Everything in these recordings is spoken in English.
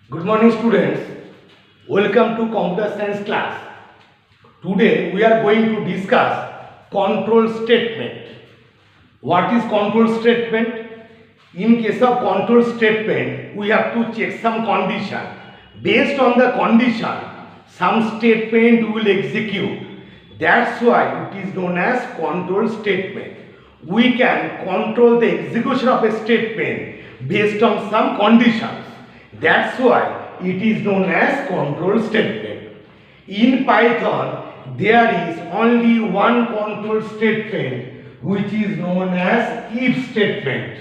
Good morning students. Welcome to computer science class. Today we are going to discuss control statement. What is control statement? In case of control statement, we have to check some condition. Based on the condition, some statement will execute. That's why it is known as control statement. We can control the execution of a statement based on some conditions. That's why it is known as control statement. In Python, there is only one control statement which is known as if statement.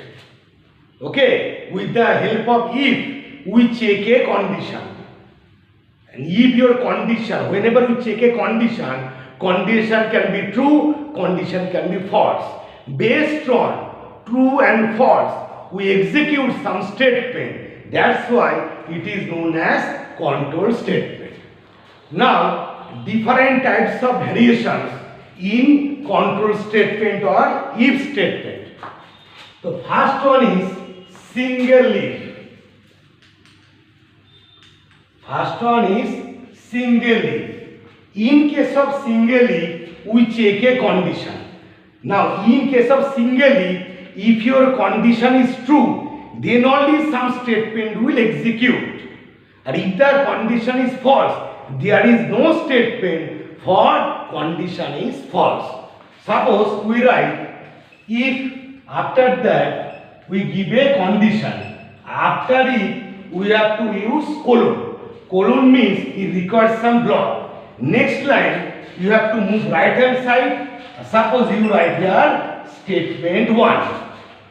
Okay, with the help of if, we check a condition. And if your condition, whenever you check a condition, condition can be true, condition can be false. Based on true and false, we execute some statement. That's why it is known as control statement. Now, different types of variations in control statement or if statement. The first one is single if. First one is single if. In case of single if, we check a condition. Now, in case of single if your condition is true, then only some statement will execute. And if the condition is false, there is no statement for condition is false. Suppose we write if after that we give a condition. After it we have to use colon. Colon means it requires some block. Next line you have to move right hand side. Suppose you write here statement 1.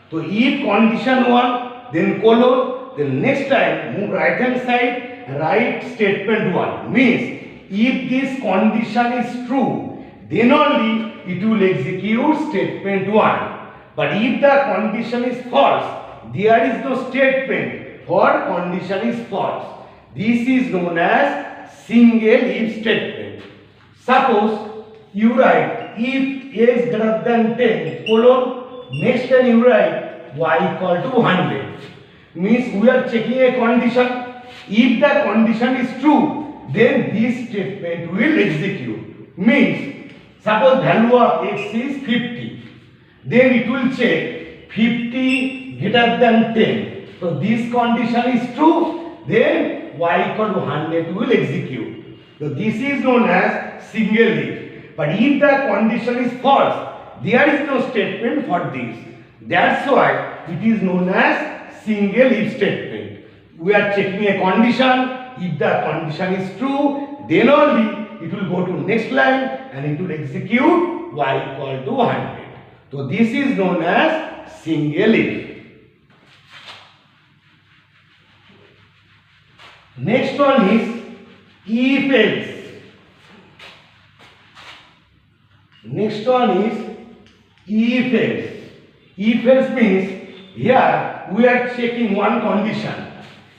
So if condition 1, then colon, then next time move right hand side, write statement 1. Means if this condition is true, then only it will execute statement 1. But if the condition is false, there is no statement for condition is false. This is known as single if statement. Suppose you write if x greater than 10 colon, next time you write y equal to 100. Means we are checking a condition. If the condition is true, then this statement will execute. Means suppose value of x is 50, then it will check 50 greater than 10. So this condition is true, then y equal to 100 will execute. So this is known as single if. But if the condition is false, there is no statement for this. That's why it is known as single if statement. We are checking a condition. If the condition is true, then only it will go to next line and it will execute y equal to 100. So this is known as single if. Next one is if else. Next one is if else. If else means here we are checking one condition.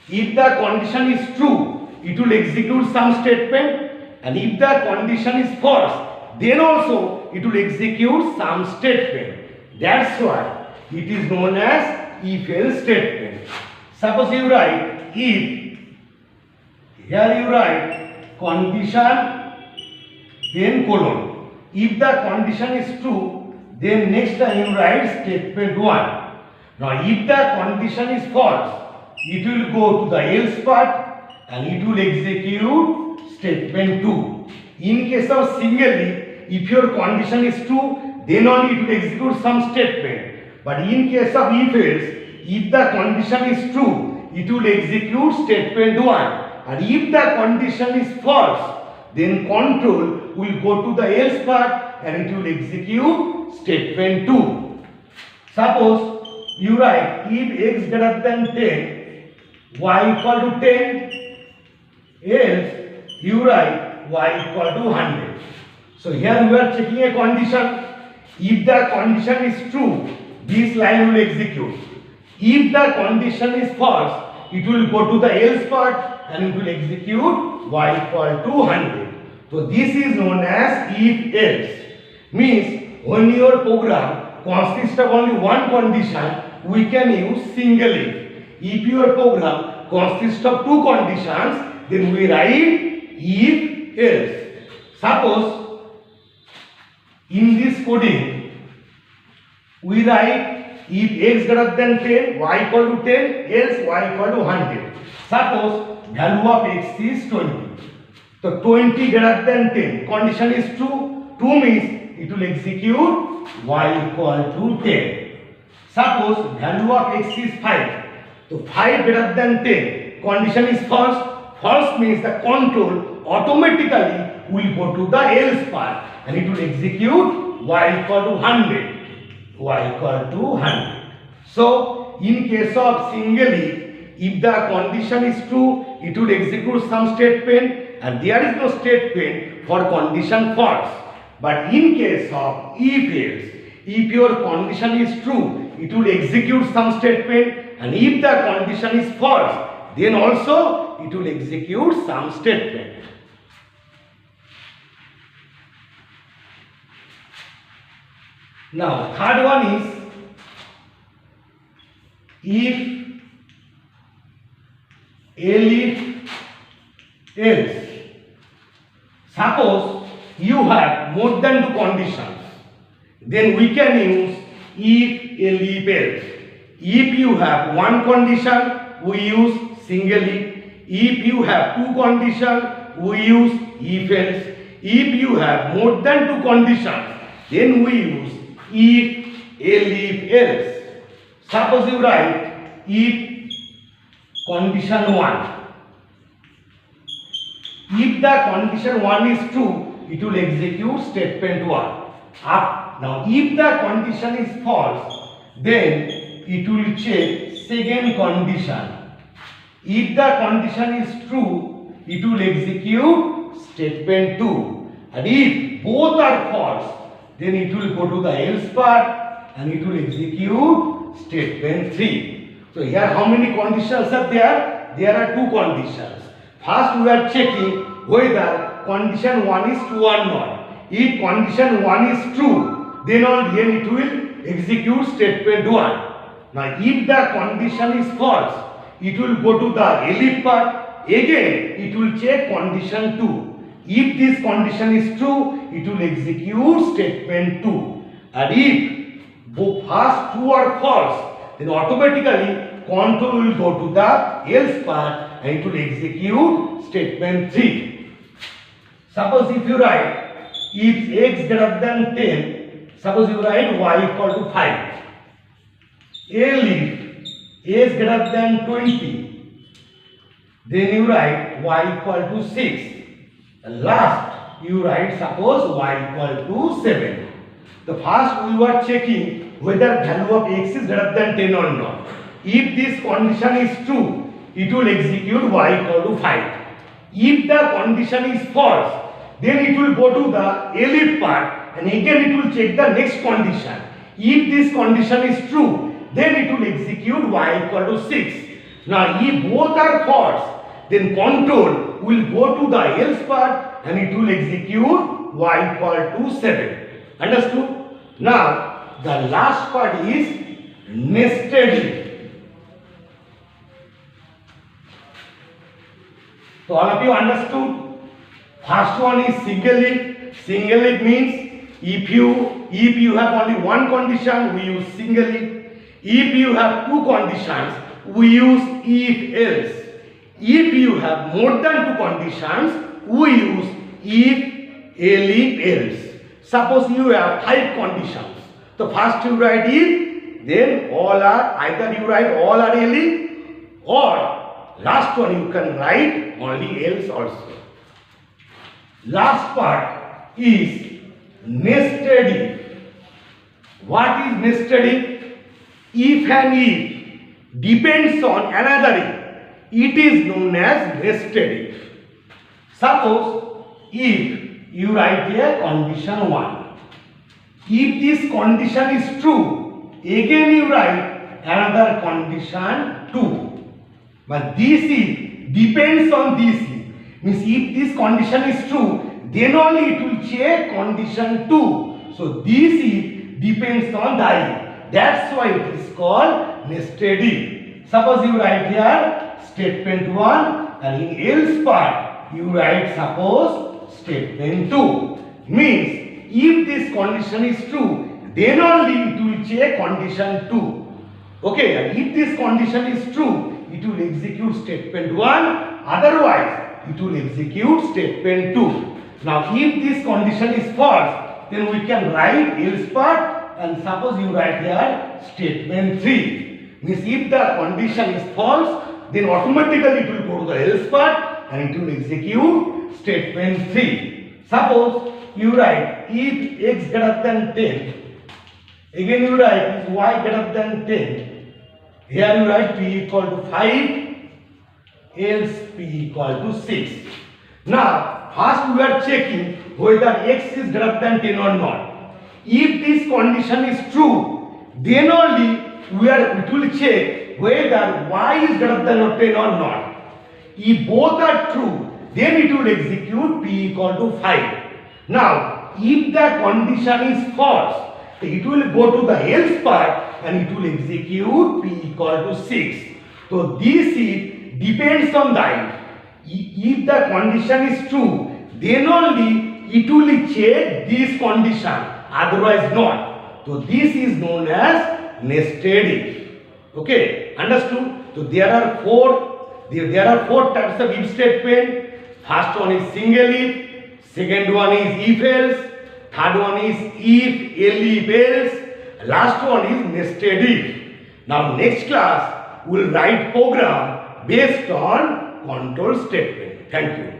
If the condition is true, it will execute some statement, and if the condition is false, then also it will execute some statement. That's why it is known as if else statement. Suppose you write if, here you write condition, then colon. If the condition is true, then next time you write statement 1. Now if the condition is false, it will go to the else part and it will execute statement 2. In case of single if your condition is true, then only it will execute some statement. But in case of if else, if the condition is true, it will execute statement 1. And if the condition is false, then control will go to the else part and it will execute statement 2. Suppose you write if x greater than 10, y equal to 10, else you write y equal to 100. So here we are checking a condition. If the condition is true, this line will execute. If the condition is false, it will go to the else part and it will execute y equal to 100. So this is known as if else. Means when your program consists of only one condition, we can use single if. If your program consists of two conditions, then we write if else. Suppose in this coding we write if x greater than 10, y equal to 10, else y equal to 100. Suppose value of x is 20. So 20 greater than 10, condition is true. 2 means it will execute y equal to 10. Suppose value of x is 5. So 5 greater than 10, condition is false. False means the control automatically will go to the else part and it will execute y equal to 100. Y equal to 100. So in case of single if the condition is true, it will execute some statement and there is no statement for condition false. But in case of if else, if your condition is true, it will execute some statement, and if the condition is false, then also it will execute some statement. Now third one is if else. Suppose you have more than two conditions, then we can use if else. If you have one condition, we use single if. If you have two conditions, we use if else. If you have more than two conditions, then we use if else. Suppose you write if condition 1. If the condition 1 is true, it will execute statement 1. Now if the condition is false, then it will check second condition. If the condition is true, it will execute statement 2. And if both are false, then it will go to the else part and it will execute statement 3. So here how many conditions are there? There are two conditions. First we are checking whether condition 1 is true or not. If condition 1 is true, then it will execute statement 1. Now if the condition is false, it will go to the else part. Again it will check condition 2. If this condition is true, it will execute statement 2. And if both first two are false, then automatically control will go to the else part and it will execute statement 3. Suppose if you write if x greater than 10, suppose you write y equal to 5. If x greater than 20, then you write y equal to 6. Last you write suppose y equal to 7. The first we were checking whether value of x is greater than 10 or not. If this condition is true, it will execute y equal to 5. If the condition is false, then it will go to the else part and again it will check the next condition. If this condition is true, then it will execute y equal to 6. Now if both are false, then control will go to the else part and it will execute y equal to 7. Understood? Now the last part is nested if. So all of you understood? First one is single if. Single if means if you have only one condition, we use single if. If you have two conditions, we use if else. If you have more than two conditions, we use if else. Suppose you have 5 conditions. So first you write if, then all are, either you write all are else or last one you can write only else also. Last part is nested if. What is nested if? If and if depends on another if, it is known as nested if. Suppose if you write here condition 1. If this condition is true, again you write another condition 2. But this if depends on this if. Means if this condition is true, then only it will check condition 2. So this if depends on the if. That's why it is called nested if. Suppose you write here statement 1, and in else part you write suppose statement 2. Means if this condition is true, then only it will check condition 2. Okay, and if this condition is true, it will execute statement 1, otherwise it will execute statement 2. Now if this condition is false, then we can write else part, and suppose you write here statement 3. Means if the condition is false, then automatically it will go to the else part and it will execute statement 3. Suppose you write if x greater than 10, again you write y greater than 10. Here you write p equal to 5, else p equal to 6. Now first we are checking whether x is greater than 10 or not. If this condition is true, then only it will check whether y is greater than 10 or not. If both are true, then it will execute p equal to 5. Now if the condition is false, it will go to the else part and it will execute p equal to 6. So this depends on the if the condition is true, then only it will check this condition, otherwise not. So this is known as nested if. Okay, understood? So there are four types of if statement. First one is single if, second one is if else, third one is if else, last one is nested if. Now next class we will write program based on control statement. Thank you.